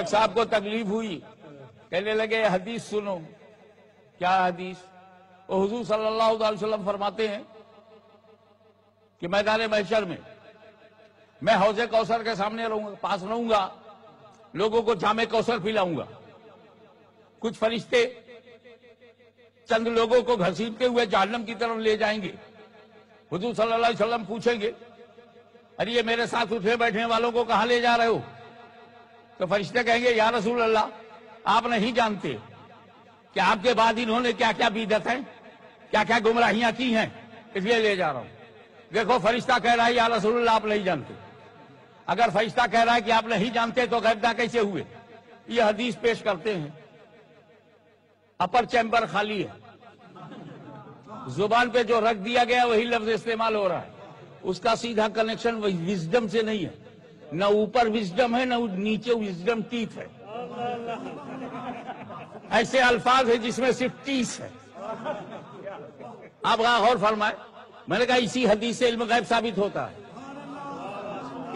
ایک صاحب کو تکلیف ہوئی، کہنے لگے حدیث سنو۔ کیا حدیث؟ وہ حضور صلی اللہ علیہ وسلم فرماتے ہیں کہ میدان محشر میں میں حوض کوثر کے سامنے پاس رہوں گا، لوگوں کو جام کوثر پلاؤں گا۔ کچھ فرشتے چند لوگوں کو گھسیٹتے ہوئے جہنم کی طرف لے جائیں گے۔ حضور صلی اللہ علیہ وسلم پوچھیں گے، ارے یہ میرے ساتھ اٹھے بیٹھنے والوں کو کہاں لے جا رہے ہو؟ تو فرشتے کہیں گے، یا رسول اللہ، آپ نہیں جانتے کہ آپ کے بعد انہوں نے کیا کیا بدعت ہے، کیا کیا گمراہیاں کی ہیں، اس لیے لے جا رہا ہوں۔ دیکھو فرشتہ کہہ رہا ہے یا رسول اللہ آپ نہیں جانتے۔ اگر فرشتہ کہہ رہا ہے کہ آپ نہیں جانتے تو غیبدہ کیسے ہوئے؟ یہ حدیث پیش کرتے ہیں۔ اپر چیمبر خالی ہے، زبان پہ جو رکھ دیا گیا وہی لفظ استعمال ہو رہا ہے، اس کا سیدھا کنیکشن وزڈم سے نہیں ہے، نہ اوپر وزڈم ہے نہ نیچے وزڈم ٹیتھ ہے۔ ایسے الفاظ ہیں جس میں صرف ٹیس ہے۔ آپ غور فرمائے، میں نے کہا اسی حدیث سے علم غیب ثابت ہوتا ہے،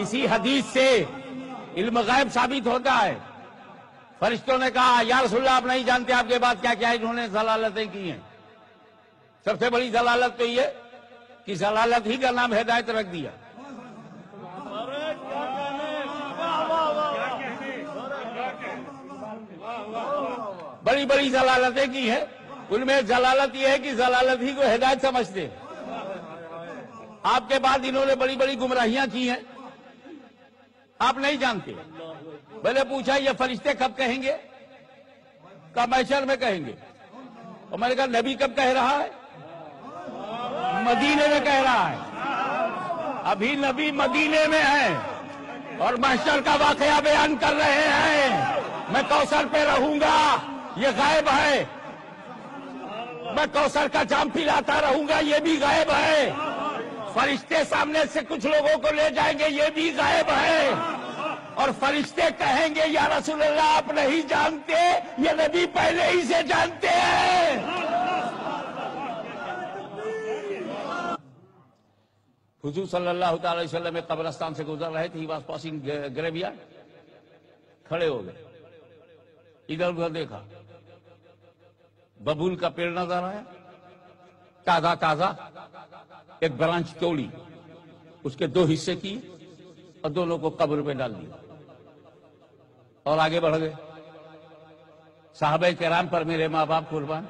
اسی حدیث سے علم غیب ثابت ہوتا ہے۔ فرشتوں نے کہا یا رسول اللہ آپ نہیں جانتے آپ کے بعد کیا کیا انہوں نے ضلالتیں کی ہیں۔ سب سے بڑی ضلالت تو یہ کہ ضلالت ہی کا نام ہدایت رکھ دیا۔ بڑی بڑی ضلالتیں کی ہیں، ان میں ضلالت یہ ہے کہ ضلالت ہی کو ہدایت سمجھتے۔ آپ کے بعد انہوں نے بڑی بڑی گمراہیاں کی ہیں، آپ نہیں جانتے۔ میں نے پوچھا یہ فرشتے کب کہیں گے؟ کب محشر میں کہیں گے؟ اور میں نے کہا نبی کب کہہ رہا ہے؟ مدینے میں کہہ رہا ہے۔ ابھی نبی مدینے میں ہے اور محشر کا واقعہ بیان کر رہے ہیں۔ میں کوثر پہ رہوں گا، یہ غائب ہے۔ میں کوثر کا جام پلاتا رہوں گا، یہ بھی غائب ہے۔ فرشتے سامنے سے کچھ لوگوں کو لے جائیں گے، یہ بھی غائب ہے۔ اور فرشتے کہیں گے یا رسول اللہ آپ نہیں جانتے، یہ نبی پہلے ہی سے جانتے ہیں۔ حضور صلی اللہ تعالی وسلم ایک قبرستان سے گزر رہے تھے، ہی واز پاسنگ گریو یارڈ، کھڑے ہو گئے، ادھر ادھر دیکھا، ببول کا پیڑ نظر آیا، تازہ تازہ، ایک برانچ توڑی، اس کے دو حصے کیے اور دونوں کو قبر پہ ڈال دیا اور آگے بڑھ گئے۔ صحابہ کرام پر میرے ماں باپ قربان،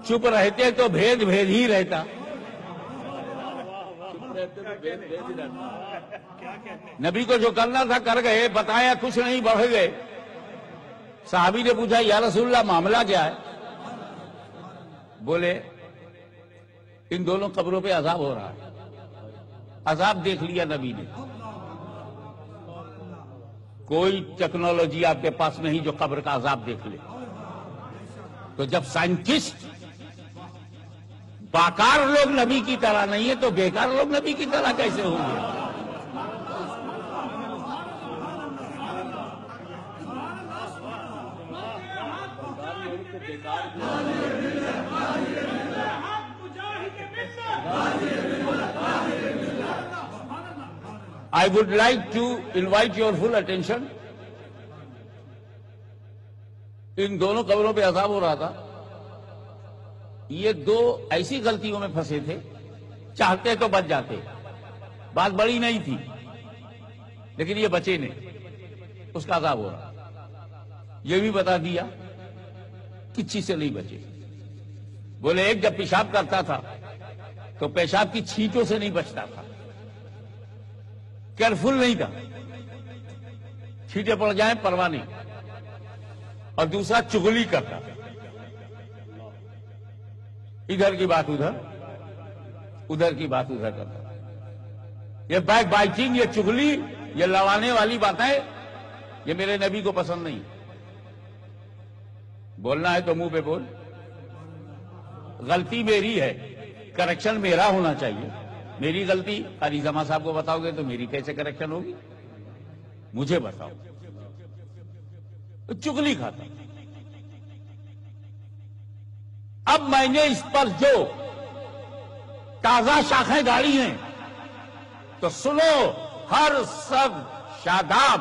چپ رہتے تو بھید بھید ہی رہتا۔ نبی کو جو کرنا تھا کر گئے، بتایا کچھ نہیں، بڑھ گئے۔ صحابی نے پوچھا یا رسول اللہ معاملہ کیا ہے؟ بولے ان دونوں قبروں پہ عذاب ہو رہا ہے۔ عذاب دیکھ لیا نبی نے۔ کوئی ٹیکنالوجی آپ کے پاس نہیں جو قبر کا عذاب دیکھ لے۔ تو جب سائنٹسٹ باکار لوگ نبی کی طرح نہیں ہے تو بیکار لوگ نبی کی طرح کیسے ہوں گے؟ I would like to invite your full attention. ان دونوں قبروں پہ عذاب ہو رہا تھا، یہ دو ایسی غلطیوں میں پھنسے تھے، چاہتے تو بچ جاتے، بات بڑی نہیں تھی لیکن یہ بچے نہیں، اس کا عذاب ہو رہا۔ یہ بھی بتا دیا کس چیز سے نہیں بچے۔ بولے ایک جب پیشاب کرتا تھا تو پیشاب کی چھینٹوں سے نہیں بچتا تھا، کیئرفل نہیں تھا، چھینٹیں پڑ جائیں پرواہ نہیں۔ اور دوسرا چغلی کرتا تھا، ادھر کی بات ادھر، ادھر کی بات ادھر کرتا تھا۔ یہ بیک بائٹنگ، یہ چغلی، یہ لڑانے والی باتیں یہ میرے نبی کو پسند نہیں۔ بولنا ہے تو منہ پہ بول، غلطی میری ہے، کریکشن میرا ہونا چاہیے۔ میری غلطی قاری زمان صاحب کو بتاؤ گے تو میری کیسے کریکشن ہوگی؟ مجھے بتاؤ۔ چغلی کھاتا۔ اب میں نے اس پر جو تازہ شاخیں گاڑی ہیں تو سنو، ہر سب شاداب